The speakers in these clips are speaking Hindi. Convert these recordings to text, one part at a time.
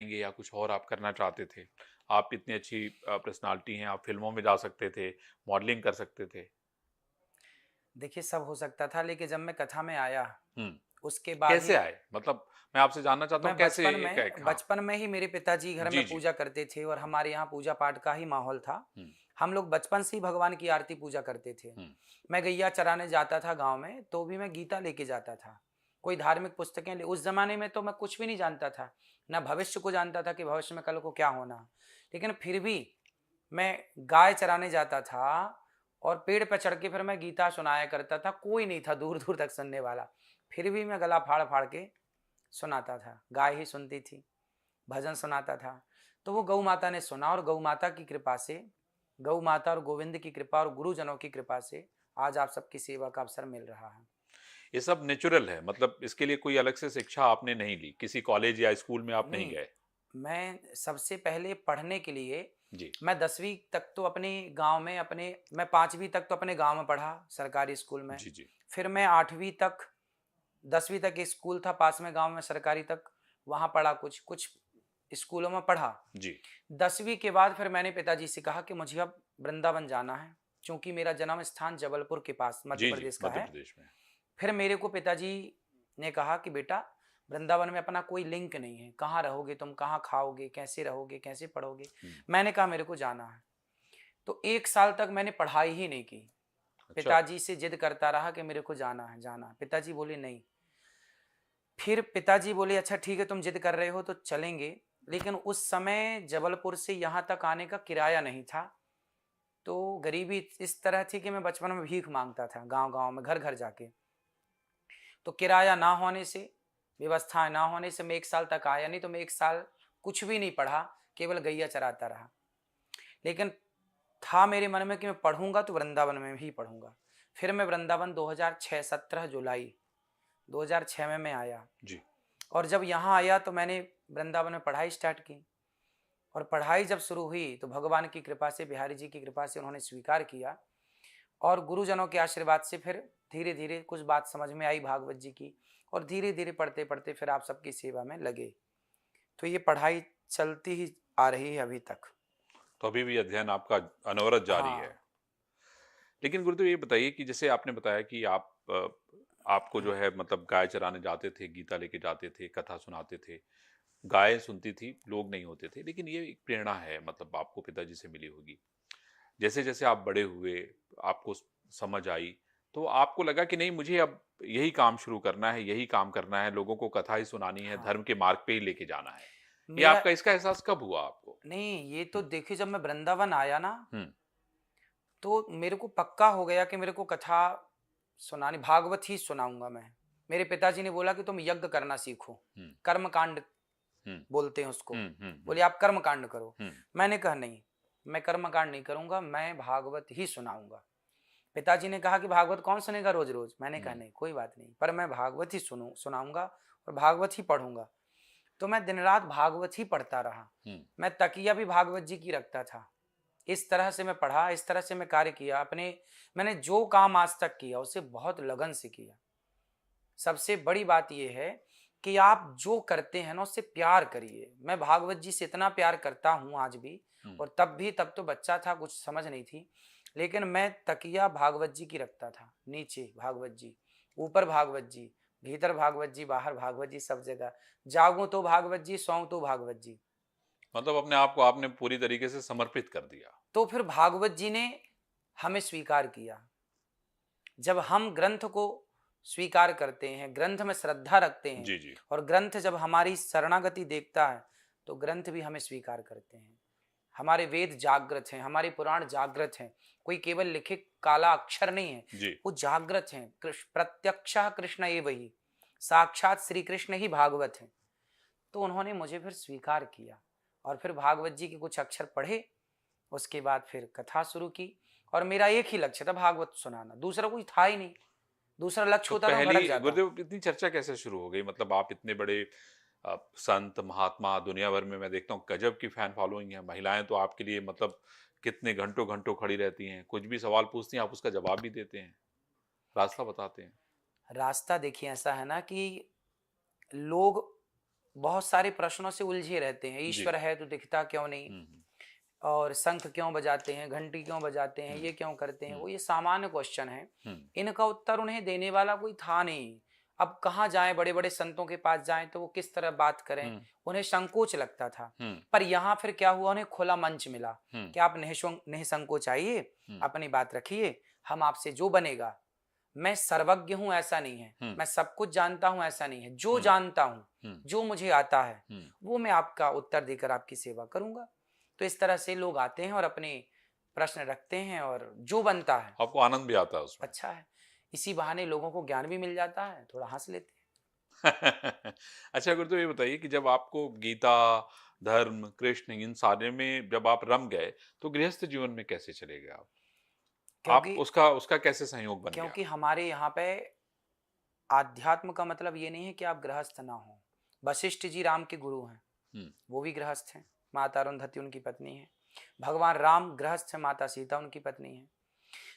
बनेंगे या कुछ और आप करना चाहते थे? आप इतनी अच्छी पर्सनैलिटी हैं, आप फ़िल्मों में जा सकते थे, मॉडलिंग कर सकते थे। देखिए, सब हो सकता था, लेकिन जब मैं कथा में आया, हुँ, उसके बाद ही कैसे आए? मतलब मैं आपसे जानना चाहता हूँ मैं कैसे एक एक हाँ, बचपन में ही मेरे पिताजी घर में जी, जी। पूजा करते थे और हमारे यहाँ पूजा पाठ का ही माहौल था। हुँ, हम लोग बचपन से ही भगवान की आरती पूजा करते थे। हुँ, मैं गैया चराने जाता था गाँव में, तो भी मैं गीता लेके जाता था। कोई धार्मिक पुस्तकें ले उस ज़माने में तो मैं कुछ भी नहीं जानता था, ना भविष्य को जानता था कि भविष्य में कल को क्या होना। लेकिन फिर भी मैं गाय चराने जाता था और पेड़ पे चढ़ के फिर मैं गीता सुनाया करता था, कोई नहीं था दूर-दूर तक सुनने वाला। फिर भी मैं गला फाड़-फाड़ के सुनाता था, गाय ही सुनती थी, भजन सुनाता था। तो वो गौ माता ने सुना और गौ माता की कृपा से, गौ माता और गोविंद की कृपा और गुरुजनों की कृपा से आज आप सबकी सेवा का अवसर मिल रहा है। ये सब नेचुरल है मतलब इसके लिए कोई अलग से शिक्षा आपने नहीं ली, किसी कॉलेज या स्कूल में आप नहीं नहीं, गए? मैं सबसे पहले पढ़ने के लिए जी, मैं 10वीं तक तो अपने गाँव में अपने मैं 5वीं तक तो अपने गाँव में पढ़ा, सरकारी स्कूल में। जी, जी, फिर मैं 8वीं तक 10वीं तक एक स्कूल था पास में गाँव में सरकारी तक, वहाँ पढ़ा कुछ, कुछ स्कूलों में पढ़ा। जी, 10वीं के बाद फिर मैंने पिताजी से कहा कि मुझे अब वृंदावन जाना है, चूँकि मेरा जन्म स्थान जबलपुर के पास मध्य जी, जी, प्रदेश का मध्य है। प्रदेश में। फिर मेरे को पिताजी ने कहा कि बेटा, वृंदावन में अपना कोई लिंक नहीं है, कहाँ रहोगे तुम, कहाँ खाओगे, कैसे रहोगे, कैसे पढ़ोगे? हुँ, मैंने कहा मेरे को जाना है। तो 1 साल तक मैंने पढ़ाई ही नहीं की। अच्छा, पिताजी से जिद करता रहा कि मेरे को जाना है, जाना है। पिताजी बोले नहीं। फिर पिताजी बोले अच्छा ठीक है तुम जिद कर रहे हो तो चलेंगे, लेकिन उस समय जबलपुर से यहाँ तक आने का किराया नहीं था। तो गरीबी इस तरह थी कि मैं बचपन में भीख माँगता था गाँव-गाँव में, घर-घर जाके। तो किराया ना होने से, व्यवस्थाएँ ना होने से मैं 1 साल तक आया नहीं, तो मैं 1 साल कुछ भी नहीं पढ़ा, केवल गैया चराता रहा। लेकिन था मेरे मन में कि मैं पढ़ूँगा तो वृंदावन में ही पढ़ूँगा। फिर मैं वृंदावन 2006 17 जुलाई 2006 में मैं आया जी, और जब यहाँ आया तो मैंने वृंदावन में पढ़ाई स्टार्ट की और पढ़ाई जब शुरू हुई तो भगवान की कृपा से, बिहारी जी की कृपा से उन्होंने स्वीकार किया और गुरुजनों के आशीर्वाद से फिर धीरे-धीरे कुछ बात समझ में आई भागवत जी की और धीरे-धीरे पढ़ते-पढ़ते फिर आप सबकी सेवा में लगे। तो ये पढ़ाई चलती ही आ रही है अभी तक। तो अभी भी अध्ययन आपका अनवरत जारी है। हाँ। लेकिन गुरुदेव ये बताइए कि जैसे आपने बताया कि आप आपको जो है मतलब गाय चराने जाते थे, गीता लेके जाते थे, कथा सुनाते थे। गाय सुनती थी, लोग नहीं होते थे। लेकिन ये एक प्रेरणा है मतलब आपको पिताजी से मिली होगी। जैसे-जैसे आप बड़े हुए, आपको समझ आई, तो आपको लगा कि नहीं मुझे अब यही काम शुरू करना है, यही काम करना है, लोगों को कथा ही सुनानी है, हाँ। धर्म के मार्ग पे ही लेके जाना है। ये मेरा आपका इसका एहसास कब हुआ आपको? नहीं, ये तो हुँ, देखिए जब मैं वृंदावन आया ना, हुँ, तो मेरे को पक्का हो गया कि मेरे को कथा सुनानी भागवत ही सुनाऊँगा मैं। मेरे पिताजी ने बोला कि तुम यज्ञ करना सीखो, हुँ, कर्मकांड हुँ, बोलते हैं उसको। हुँ, हुँ, हुँ, बोले आप कर्मकांड करो। हुँ, मैंने कहा नहीं, मैं कर्मकांड नहीं करूँगा, मैं भागवत ही सुनाऊँगा। पिताजी ने कहा कि भागवत कौन सुनेगा रोज़-रोज़? मैंने कहा हुँ, नहीं, कोई बात नहीं, पर मैं भागवत ही सुनाऊँगा और भागवत ही पढ़ूँगा। तो मैं दिन-रात भागवत ही पढ़ता रहा। हुँ। मैं तकिया भी भागवत जी की रखता था। इस तरह से मैं पढ़ा, इस तरह से मैं कार्य किया। मैंने जो काम आज तक किया, उसे बहुत लगन से किया। सबसे बड़ी बात ये है कि आप जो करते हैं ना, उससे प्यार करिए। मैं भागवत जी से इतना प्यार करता हूँ आज भी हुँ। और तब तो बच्चा था, कुछ समझ नहीं थी। लेकिन मैं तकिया भागवत जी की रखता था। नीचे भागवत जी, ऊपर भागवत जी, भीतर भागवत जी, बाहर भागवत जी, सब जगह। जागूँ तो भागवत जी, सोऊँ तो भागवत जी। मतलब अपने आप को आपने पूरी तरीके से समर्पित कर दिया। तो फिर भागवत जी ने हमें स्वीकार किया। जब हम ग्रंथ को स्वीकार करते हैं, ग्रंथ में श्रद्धा रखते हैं जी, जी। और ग्रंथ जब हमारी शरणागति देखता है, तो ग्रंथ भी हमें स्वीकार करते हैं। हमारे वेद जागृत हैं, हमारे पुराण जागृत हैं। कोई केवल लिखे काला अक्षर नहीं है, जी। वो जागृत हैं। प्रत्यक्षः कृष्ण एव ही, साक्षात श्री कृष्ण ही भागवत हैं। तो उन्होंने मुझे फिर स्वीकार किया और फिर भागवत जी के कुछ अक्षर पढ़े, उसके बाद फिर कथा शुरू की और मेरा एक ही लक्ष्य था भागवत सुनाना, दूसरा कोई था ही नहीं। दूसरा लक्ष्य तो होता तो मैं पहली भटक जाता। गुरुदेव इतनी चर्चा कैसे शुरू हो गई? मतलब आप इतने बड़े संत, महात्मा दुनिया भर में मैं देखता हूँ गजब की फैन फॉलोइंग है। महिलाएँ तो आपके लिए मतलब कितने घंटों-घंटों खड़ी रहती हैं। कुछ भी सवाल पूछती हैं, आप उसका जवाब भी देते हैं, रास्ता बताते हैं। रास्ता देखिए ऐसा है ना कि लोग बहुत सारे प्रश्नों से उलझे रहते हैं। जी। ईश्वर है तो दिखता क्यों नहीं, हुँ, और शंख क्यों बजाते हैं, घंटी क्यों बजाते हैं, हुँ, ये क्यों करते हैं, हुँ, वो ये सामान्य क्वेश्चन है। हुँ, इनका उत्तर उन्हें देने वाला कोई था नहीं। अब कहाँ जाएं, बड़े बड़े संतों के पास जाएं तो वो किस तरह बात करें, हुँ, उन्हें संकोच लगता था। हुँ, पर यहाँ फिर क्या हुआ, उन्हें खुला मंच मिला हुँ, कि आप निसंकोच आइए, हुँ, अपनी बात रखिए, हम आपसे जो बनेगा। मैं सर्वज्ञ हूं ऐसा नहीं है, हुँ, मैं सब कुछ जानता हूं ऐसा नहीं है, जो हुँ, जानता हूं, हुँ, जो मुझे आता है, हुँ। वो मैं आपका उत्तर देकर आपकी सेवा करूंगा। तो इस तरह से लोग आते हैं और अपने प्रश्न रखते हैं, और जो बनता है आपको आनंद भी आता है उसमें। अच्छा है। इसी बहाने लोगों को ज्ञान भी मिल जाता है, थोड़ा हंस लेते हैं। अच्छा गुरुदेव ये बताइए कि जब आपको गीता, धर्म, कृष्ण इन सारे में जब आप रम गए, तो गृहस्थ जीवन में कैसे चले गए आप? आप क्योंकि उसका उसका कैसे संयोग बन गया? क्योंकि हमारे यहाँ पे आध्यात्म का मतलब ये नहीं है कि आप गृहस्थ ना हो। वशिष्ठ जी राम के गुरु हैं, हुँ, वो भी गृहस्थ हैं, माता अरुंधति उनकी पत्नी है। भगवान राम गृहस्थ है, माता सीता उनकी पत्नी है।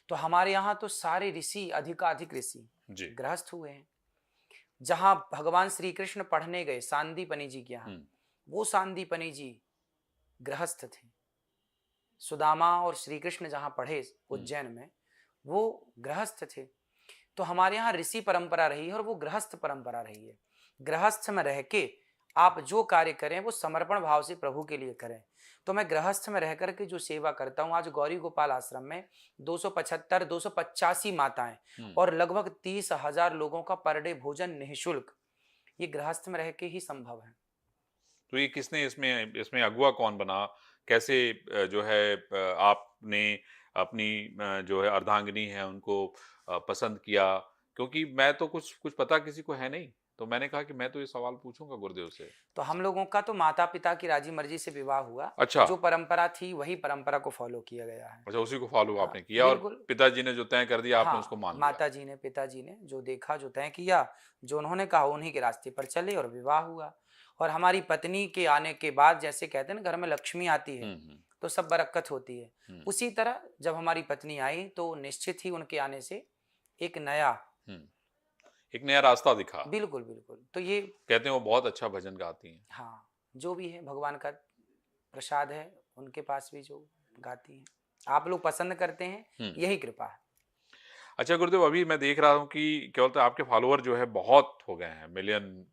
तो हमारे यहाँ तो सारे ऋषि, अधिकाधिक ऋषि जी। गृहस्थ हुए हैं। जहाँ भगवान श्री कृष्ण पढ़ने गए सांदीपनि जी के यहाँ, हुँ, वो सांदीपनि जी गृहस्थ थे। सुदामा और श्री कृष्ण जहाँ पढ़े हुँ, उज्जैन में, वो गृहस्थ थे। तो हमारे यहाँ ऋषि परंपरा रही है और वो गृहस्थ परंपरा रही है। गृहस्थ में रह के आप जो कार्य करें वो समर्पण भाव से प्रभु के लिए करें। तो मैं गृहस्थ में रह करके जो सेवा करता हूँ, आज गौरी गोपाल आश्रम में 275 285 माताएं हुँ। और लगभग 30,000 लोगों का पर डे भोजन निःशुल्क, ये गृहस्थ में रह के ही संभव है। तो ये किसने इसमें इसमें अगुवा कौन बना? कैसे जो है आपने अपनी जो है अर्धांगिनी है उनको पसंद किया? क्योंकि मैं तो कुछ कुछ पता किसी को है नहीं, तो मैंने कहा कि मैं तो ये सवाल पूछूँगा गुरुदेव से। तो हम लोगों का तो माता पिता की राजी मर्जी से विवाह हुआ। अच्छा, जो परंपरा थी वही परंपरा को फॉलो किया गया है। अच्छा उसी को फ़ॉलो हाँ आपने किया और बिल्कुल। पिताजी ने जो तय कर दिया आपने उसको हाँ, मान लिया। माताजी ने, पिताजी ने जो देखा, जो तय किया, जो उन्होंने कहा उन्हीं के रास्ते पर चले और विवाह हुआ। और हमारी पत्नी के आने के बाद, जैसे कहते हैं ना घर में लक्ष्मी आती है हुँ, हुँ, तो सब बरकत होती है, हुँ, उसी तरह जब हमारी पत्नी आई तो निश्चित ही उनके आने से एक नया, हुँ। एक नया रास्ता दिखा। बिल्कुल बिल्कुल, तो ये, कहते हैं वो बहुत अच्छा भजन गाती हैं। हाँ, जो भी है भगवान का प्रसाद है, उनके पास भी जो गाती हैं, आप लोग पसंद करते हैं, हुँ। यही कृपा है। अच्छा गुरुदेव अभी मैं देख रहा हूँ कि क्या बोलते हैं आपके फॉलोअर जो है बहुत हो गए हैं, मिलियन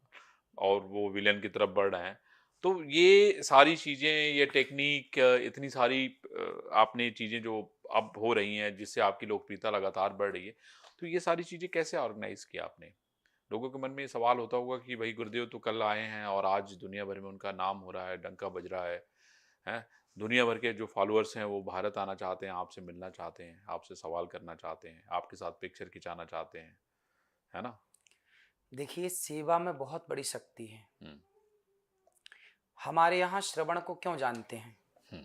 और वो विलियन की तरफ बढ़ रहे हैं। तो ये सारी चीज़ें, ये टेक्नीक इतनी सारी आपने चीज़ें जो अब हो रही हैं जिससे आपकी लोकप्रियता लगातार बढ़ रही है। तो ये सारी चीज़ें कैसे ऑर्गेनाइज़ किया आपने? लोगों के मन में ये सवाल होता होगा कि भई गुरुदेव तो कल आए हैं और आज दुनिया भर में उनका नाम हो रहा है, डंका बज रहा है, हैं? दुनिया भर के जो फॉलोअर्स हैं वो भारत आना चाहते हैं, आपसे मिलना चाहते हैं, आपसे सवाल करना चाहते हैं, आपके साथ पिक्चर खिंचाना चाहते हैं, है ना? देखिए, सेवा में बहुत बड़ी शक्ति है। हुँ, हमारे यहाँ श्रवण को क्यों जानते हैं? हुँ,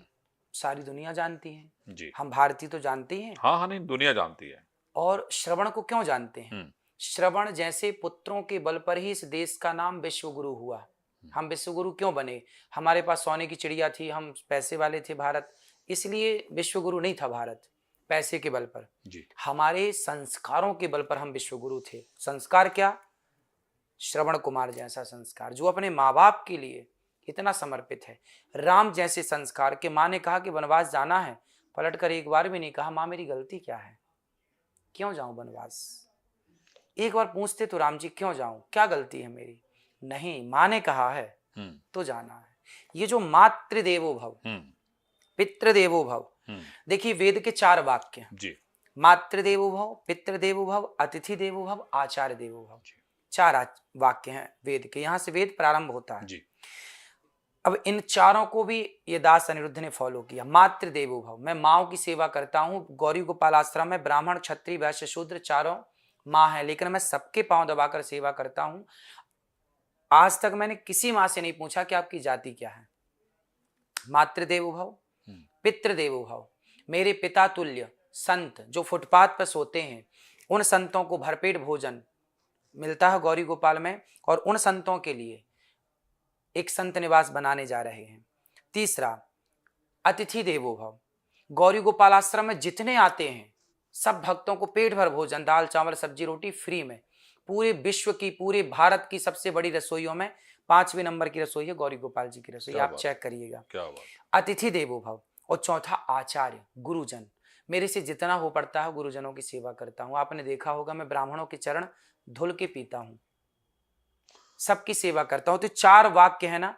सारी दुनिया जानती है। जी। हम भारतीय तो जानते ही हैं। हाँ, हाँ, नहीं दुनिया जानती है। और श्रवण को क्यों जानते हैं? हुँ, श्रवण जैसे पुत्रों के बल पर ही इस देश का नाम विश्वगुरु हुआ। हुँ, हम विश्वगुरु क्यों बने? हमारे पास सोने की चिड़िया थी, हम पैसे वाले थे भारत, इसलिए विश्वगुरु नहीं था भारत, पैसे के बल पर। जी। हमारे संस्कारों के बल पर हम विश्वगुरु थे। संस्कार क्या? श्रवण कुमार जैसा संस्कार, जो अपने माँ बाप के लिए इतना समर्पित है। राम जैसे संस्कार के, माँ ने कहा कि वनवास जाना है, पलट कर एक बार भी नहीं कहा माँ मेरी गलती क्या है, क्यों जाऊं वनवास। एक बार पूछते तो राम जी क्यों जाऊं, क्या गलती है मेरी? नहीं, माँ ने कहा है हुँ, तो जाना है। ये जो मातृदेवो भव, हुँ, पितृदेवो भव, हुँ, देखिए वेद के 4 वाक्य हैं। जी, मातृदेवो भव, पितृदेवो भव, अतिथि देवो भव, आचार्य देवो भव। जी, 4 वाक्य हैं वेद के, यहां से वेद प्रारंभ होता है। जी, अब इन चारों को भी ये दास अनिरुद्ध ने फॉलो किया। मातृदेवो भव, मैं माओ की सेवा करता हूँ। गौरी गोपाल आश्रम में ब्राह्मण, क्षत्रिय, वैश्य, शूद्र चारों माँ है, लेकिन मैं सबके पांव दबाकर सेवा करता हूँ। आज तक मैंने किसी माँ से नहीं पूछा कि आपकी जाति क्या है। मातृदेवो भव, हुँ, पितृदेवो भव, मेरे पिता तुल्य संत जो फुटपाथ पर सोते हैं, उन संतों को भरपेट भोजन मिलता है गौरी गोपाल में, और उन संतों के लिए एक संत निवास बनाने जा रहे हैं। तीसरा, अतिथि देवो भव, गौरी गोपाल आश्रम में जितने आते हैं सब भक्तों को पेट भर भोजन, दाल चावल सब्जी रोटी फ्री में। पूरे विश्व की, पूरे भारत की सबसे बड़ी रसोइयों में 5वें नंबर की रसोई है गौरी गोपाल जी की रसोई, क्या आप बात चेक करिएगा। क्या बात। अतिथि देवो भव। और चौथा आचार्य गुरुजन। मेरे से जितना हो पड़ता है गुरुजनों की सेवा करता हूँ। आपने देखा होगा मैं ब्राह्मणों के चरण धुल के पीता हूँ, सबकी सेवा करता हूँ। तो 4 वाक्य है ना,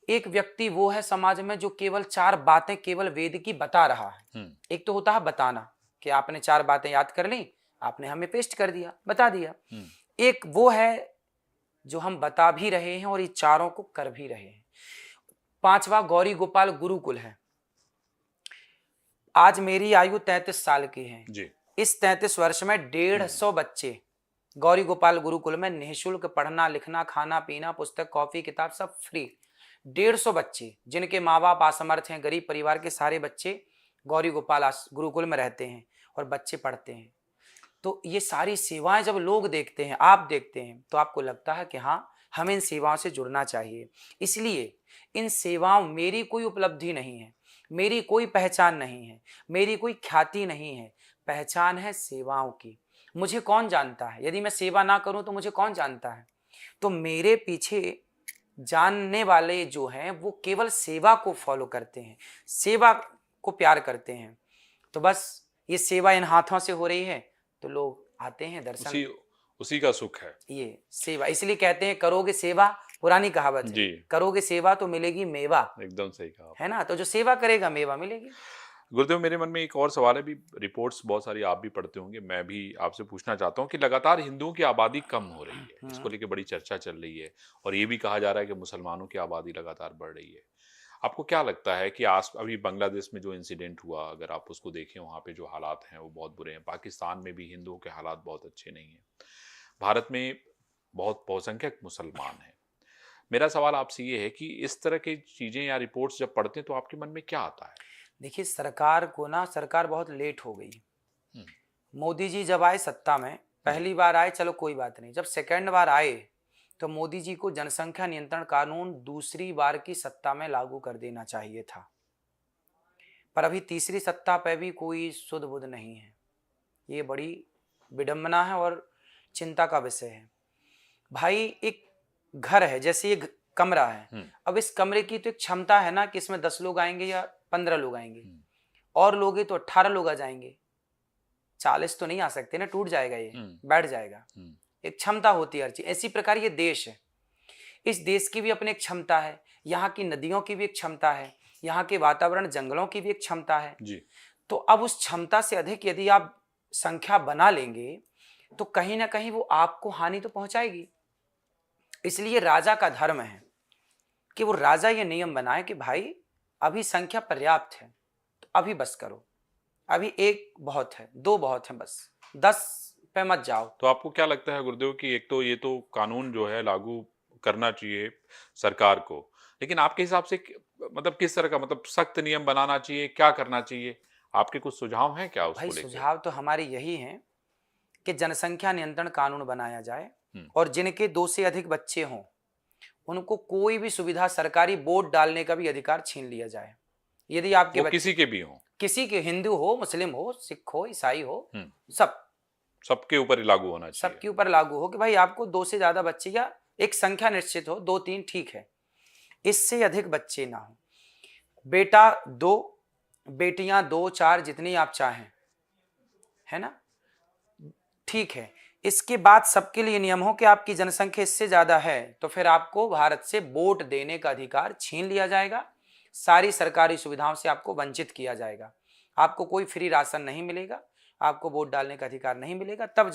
एक व्यक्ति वो है समाज में जो केवल 4 बातें केवल वेद की बता रहा है। एक तो होता है बताना कि आपने 4 बातें याद कर ली, आपने हमें पेस्ट कर दिया, बता दिया। एक वो है जो हम बता भी रहे हैं और ये चारों को कर भी रहे हैं। 5वां गौरी गोपाल गुरुकुल है। आज मेरी आयु 33 साल की है जी। इस 33 वर्ष में 150 बच्चे गौरी गोपाल गुरुकुल में निःशुल्क पढ़ना लिखना खाना पीना पुस्तक कॉफी किताब सब फ्री। 150 बच्चे जिनके माँ बाप असमर्थ हैं, गरीब परिवार के सारे बच्चे गौरी गोपाल गुरुकुल में रहते हैं और बच्चे पढ़ते हैं। तो ये सारी सेवाएं जब लोग देखते हैं, आप देखते हैं, तो आपको लगता है कि हाँ हमें इन सेवाओं से जुड़ना चाहिए। इसलिए इन सेवाओं मेरी कोई उपलब्धि नहीं है, मेरी कोई पहचान नहीं है, मेरी कोई ख्याति नहीं है, पहचान है सेवाओं की। मुझे कौन जानता है? यदि मैं सेवा ना करूं तो मुझे कौन जानता है? तो मेरे पीछे जानने वाले जो हैं वो केवल सेवा को फॉलो करते हैं, सेवा को प्यार करते हैं। तो बस ये सेवा इन हाथों से हो रही है तो लोग आते हैं दर्शन। उसी का सुख है ये सेवा, इसलिए कहते हैं करोगे सेवा, पुरानी कहावत है, करोगे सेवा तो मिलेगी मेवा। एकदम सही कहा है ना, तो जो सेवा करेगा मेवा मिलेगी। गुरुदेव मेरे मन में एक और सवाल है, भी रिपोर्ट्स बहुत सारी आप भी पढ़ते होंगे, मैं भी आपसे पूछना चाहता हूँ कि लगातार हिंदुओं की आबादी कम हो रही है, इसको लेकर बड़ी चर्चा चल रही है और ये भी कहा जा रहा है कि मुसलमानों की आबादी लगातार बढ़ रही है। आपको क्या लगता है कि आज अभी बांग्लादेश में जो इंसिडेंट हुआ, अगर आप उसको देखें वहाँ पे जो हालात हैं वो बहुत बुरे हैं, पाकिस्तान में भी हिंदुओं के हालात बहुत अच्छे नहीं हैं, भारत में बहुत बहुसंख्यक मुसलमान हैं। मेरा सवाल आपसे ये है कि इस तरह की चीज़ें या रिपोर्ट्स जब पढ़ते हैं तो आपके मन में क्या आता है? देखिए सरकार बहुत लेट हो गई। मोदी जी जब आए सत्ता में, पहली बार आए चलो कोई बात नहीं, जब सेकंड बार आए तो मोदी जी को जनसंख्या नियंत्रण कानून दूसरी बार की सत्ता में लागू कर देना चाहिए था, पर अभी तीसरी सत्ता पे भी कोई सुध बुध नहीं है। ये बड़ी विडंबना है और चिंता का विषय है। भाई एक घर है, जैसे ये कमरा है, अब इस कमरे की तो एक क्षमता है ना कि इसमें 10 लोग आएंगे या 15 लोग आएंगे, और लोग तो 18 लोग आ जाएंगे, 40 तो नहीं आ सकते ना, टूट जाएगा, ये बैठ जाएगा। एक क्षमता होती है हर चीज। इसी प्रकार ये देश है, इस देश की भी अपनी एक क्षमता है, यहाँ की नदियों की भी एक क्षमता है, यहाँ के वातावरण जंगलों की भी एक क्षमता है जी। तो अब उस क्षमता से अधिक यदि आप संख्या बना लेंगे तो कहीं ना कहीं वो आपको हानि तो पहुंचाएगी। इसलिए राजा का धर्म है कि वो राजा ये नियम बनाए कि भाई अभी संख्या पर्याप्त है तो अभी बस करो, अभी 1 बहुत है, 2 बहुत है, बस 10 पे मत जाओ। तो आपको क्या लगता है गुरुदेव कि एक तो ये तो कानून जो है लागू करना चाहिए सरकार को, लेकिन आपके हिसाब से मतलब किस तरह का, मतलब सख्त नियम बनाना चाहिए, क्या करना चाहिए? आपके कुछ सुझाव हैं क्या उसको भाई लेकर? सुझाव तो हमारे यही हैं कि जनसंख्या नियंत्रण कानून बनाया जाए और जिनके 2 से अधिक बच्चे हों उनको कोई भी सुविधा, सरकारी बोर्ड डालने का भी अधिकार छीन लिया जाए। यदि आपके वो किसी के भी हों, किसी के, हिंदू हो, मुस्लिम हो, सिख हो, ईसाई हो, सबके ऊपर लागू होना चाहिए। सबके ऊपर लागू हो कि भाई आपको 2 से ज्यादा बच्चे, या एक संख्या निश्चित हो, 2-3 ठीक है, इससे अधिक बच्चे ना हो। बेटा 2, बेटियां 2-4 जितनी आप चाहें, है ना, ठीक है। इसके बाद सबके लिए नियम हो कि आपकी जनसंख्या इससे ज्यादा है तो फिर आपको भारत से वोट देने का अधिकार छीन लिया जाएगा, सारी सरकारी सुविधाओं से आपको वंचित किया जाएगा, आपको कोई फ्री राशन नहीं मिलेगा, आपको वोट डालने का अधिकार नहीं मिलेगा, तब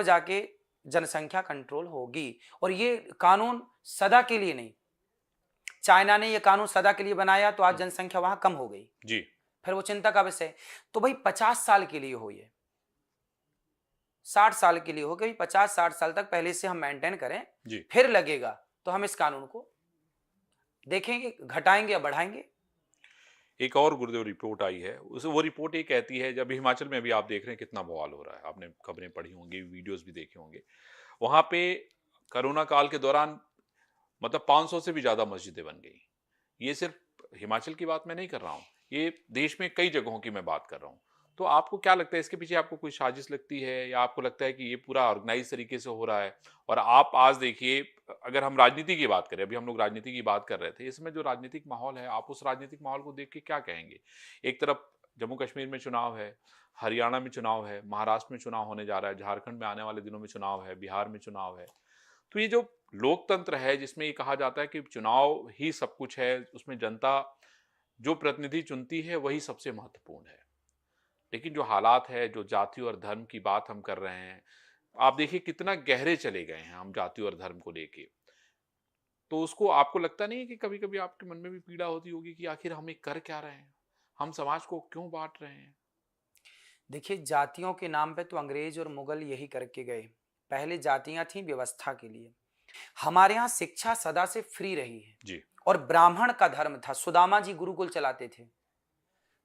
जाके जनसंख्या कंट्रोल होगी। और ये कानून सदा के लिए नहीं, चाइना ने ये कानून सदा के लिए बनाया तो आज जनसंख्या वहां कम हो गई जी, फिर वो चिंता का विषय। तो भाई 50 साल के लिए हो, ये 60 साल के लिए हो गई, 50-60 साल तक पहले से हम मेंटेन करें जी। फिर लगेगा तो हम इस कानून को देखेंगे, घटाएंगे या बढ़ाएंगे। एक और गुरुदेव रिपोर्ट आई है, वो रिपोर्ट ये कहती है, जब हिमाचल में भी आप देख रहे हैं कितना बवाल हो रहा है, आपने खबरें पढ़ी होंगी, वीडियोस भी देखे होंगे, वहां पे कोरोना काल के दौरान मतलब 500 से भी ज्यादा मस्जिदें बन गई। ये सिर्फ हिमाचल की बात मैं नहीं कर रहा हूँ, ये देश में कई जगहों की मैं बात कर रहा हूँ। तो आपको क्या लगता है इसके पीछे आपको कोई साजिश लगती है या आपको लगता है कि ये पूरा ऑर्गेनाइज तरीके से हो रहा है? और आप आज देखिए अगर हम राजनीति की बात करें, अभी हम लोग राजनीति की बात कर रहे थे, इसमें जो राजनीतिक माहौल है, आप उस राजनीतिक माहौल को देख के क्या कहेंगे? एक तरफ जम्मू कश्मीर में चुनाव है, हरियाणा में चुनाव है, महाराष्ट्र में चुनाव होने जा रहा है, झारखंड में आने वाले दिनों में चुनाव है, बिहार में चुनाव है। तो ये जो लोकतंत्र है जिसमें ये कहा जाता है कि चुनाव ही सब कुछ है, उसमें जनता जो प्रतिनिधि चुनती है वही सबसे महत्वपूर्ण है। लेकिन जो हालात है, जो जाति और धर्म की बात हम कर रहे हैं, आप देखिए कितना गहरे चले गए हैं हम जाति और धर्म को लेके। तो उसको आपको लगता नहीं है कि कभी-कभी आपके मन में भी पीड़ा होती होगी कि आखिर हम ये कर क्या रहे हैं? हम समाज को क्यों बाँट रहे हैं? देखिए, जातियों के नाम पे तो अंग्रेज और मुगल यही करके गए। पहले जातियां थीं व्यवस्था के लिए। हमारे यहाँ शिक्षा सदा से फ्री रही है जी, और ब्राह्मण का धर्म था। सुदामा जी गुरुकुल चलाते थे,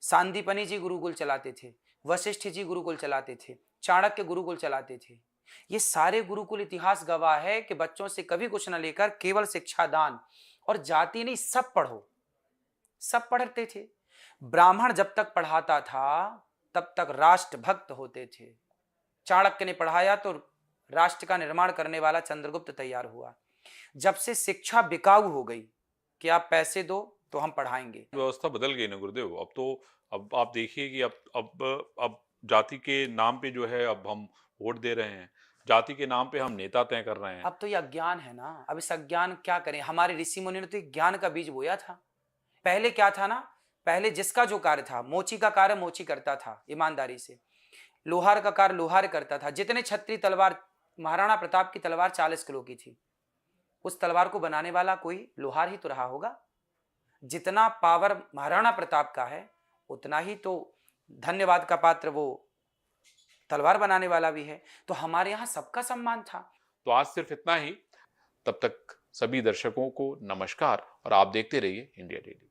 सांदीपनि जी गुरुकुल चलाते थे, वशिष्ठ जी गुरुकुल चलाते थे, चाणक्य गुरुकुल चलाते थे। ये सारे गुरुकुल इतिहास गवाह है कि बच्चों से कभी कुछ न लेकर केवल शिक्षा दान, और जाति नहीं, सब पढ़ो। सब पढ़ते थे। ब्राह्मण जब तक पढ़ाता था तब तक राष्ट्रभक्त होते थे। चाणक्य ने पढ़ाया तो राष्ट्र का निर्माण करने वाला चंद्रगुप्त तैयार हुआ। जब से शिक्षा बिकाऊ हो गई कि आप पैसे दो तो हम पढ़ाएंगे। व्यवस्था बदल गई ना गुरुदेव। अब तो अब आप देखिए कि अब जाति के नाम पे जो है अब हम वोट दे रहे हैं। जाति के नाम पे हम नेता तय कर रहे हैं। अब तो ये अज्ञान है ना। अब इस अज्ञान क्या करें? हमारे ऋषि मुनि ने तो ज्ञान का बीज बोया था। पहले क्या था ना, पहले जिसका जो कार्य था, मोची का कार्य मोची करता था ईमानदारी से, लोहार का कार्य लोहार करता था। जितने छत्री तलवार, महाराणा प्रताप की तलवार 40 किलो की थी, उस तलवार को बनाने वाला कोई लोहार ही तो रहा होगा। जितना पावर महाराणा प्रताप का है उतना ही तो धन्यवाद का पात्र वो तलवार बनाने वाला भी है। तो हमारे यहाँ सबका सम्मान था। तो आज सिर्फ इतना ही। तब तक सभी दर्शकों को नमस्कार और आप देखते रहिए इंडिया डेली।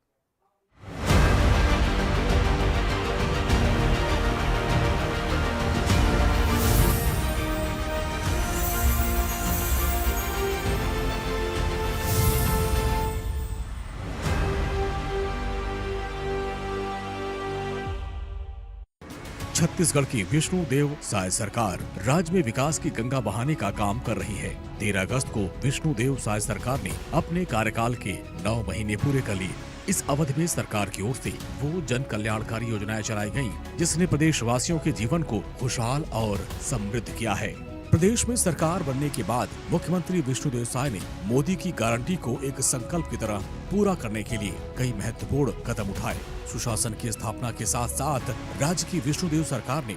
छत्तीसगढ़ की विष्णु देव साय सरकार राज्य में विकास की गंगा बहाने का काम कर रही है। 13 अगस्त को विष्णु देव साय सरकार ने अपने कार्यकाल के 9 महीने पूरे कर लिए। इस अवधि में सरकार की ओर से वो जन कल्याणकारी योजनाएं चलाई गयी, जिसने प्रदेश वासियों के जीवन को खुशहाल और समृद्ध किया है। प्रदेश में सरकार बनने के बाद मुख्यमंत्री विष्णुदेव साय ने मोदी की गारंटी को एक संकल्प की तरह पूरा करने के लिए कई महत्वपूर्ण कदम उठाए। सुशासन की स्थापना के साथ साथ राज्य की विष्णुदेव सरकार ने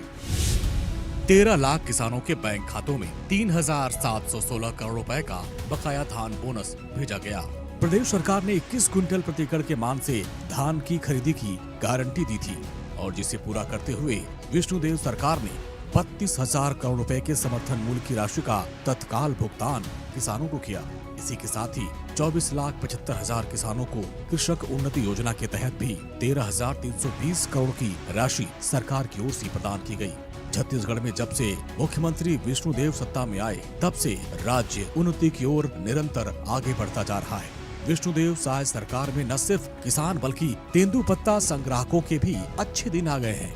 13 लाख किसानों के बैंक खातों में 3,716 करोड़ रुपए का बकाया धान बोनस भेजा गया। प्रदेश सरकार ने 21 क्विंटल प्रति एकड़ के मान से धान की खरीदी की गारंटी दी थी और जिसे पूरा करते हुए विष्णुदेव सरकार ने 32,000 करोड़ रुपए के समर्थन मूल्य की राशि का तत्काल भुगतान किसानों को किया। इसी के साथ ही 24,75,000 किसानों को कृषक उन्नति योजना के तहत भी 13,320 करोड़ की राशि सरकार की ओर से प्रदान की गई। छत्तीसगढ़ में जब से मुख्यमंत्री विष्णुदेव सत्ता में आए, तब से राज्य उन्नति की ओर निरंतर आगे बढ़ता जा रहा है। विष्णुदेव साय सरकार में न सिर्फ किसान बल्कि तेंदुपत्ता संग्राहकों के भी अच्छे दिन आ गए हैं।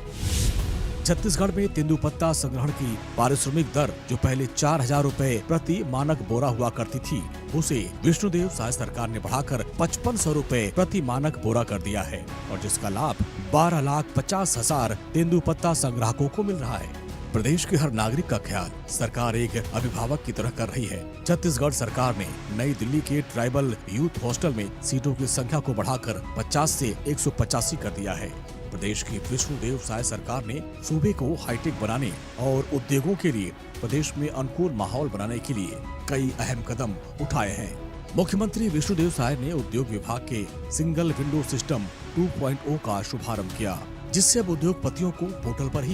छत्तीसगढ़ में तेंदुपत्ता संग्रहण की पारिश्रमिक दर जो पहले 4,000 रुपए प्रति मानक बोरा हुआ करती थी, उसे विष्णुदेव साय सरकार ने बढ़ाकर 5,500 रुपए प्रति मानक बोरा कर दिया है और जिसका लाभ 12,50,000 तेंदुपत्ता संग्राहकों को मिल रहा है। प्रदेश के हर नागरिक का ख्याल सरकार एक अभिभावक की तरह कर रही है। छत्तीसगढ़ सरकार ने नई दिल्ली के ट्राइबल यूथ हॉस्टल में सीटों की संख्या को बढ़ाकर 50 से 185 कर दिया है। प्रदेश की विष्णुदेव साय सरकार ने सूबे को हाईटेक बनाने और उद्योगों के लिए प्रदेश में अनुकूल माहौल बनाने के लिए कई अहम कदम उठाए हैं। मुख्यमंत्री विष्णुदेव साय ने उद्योग विभाग के सिंगल विंडो सिस्टम 2.0 का शुभारंभ किया, जिससे अब उद्योगपतियों को पोर्टल पर ही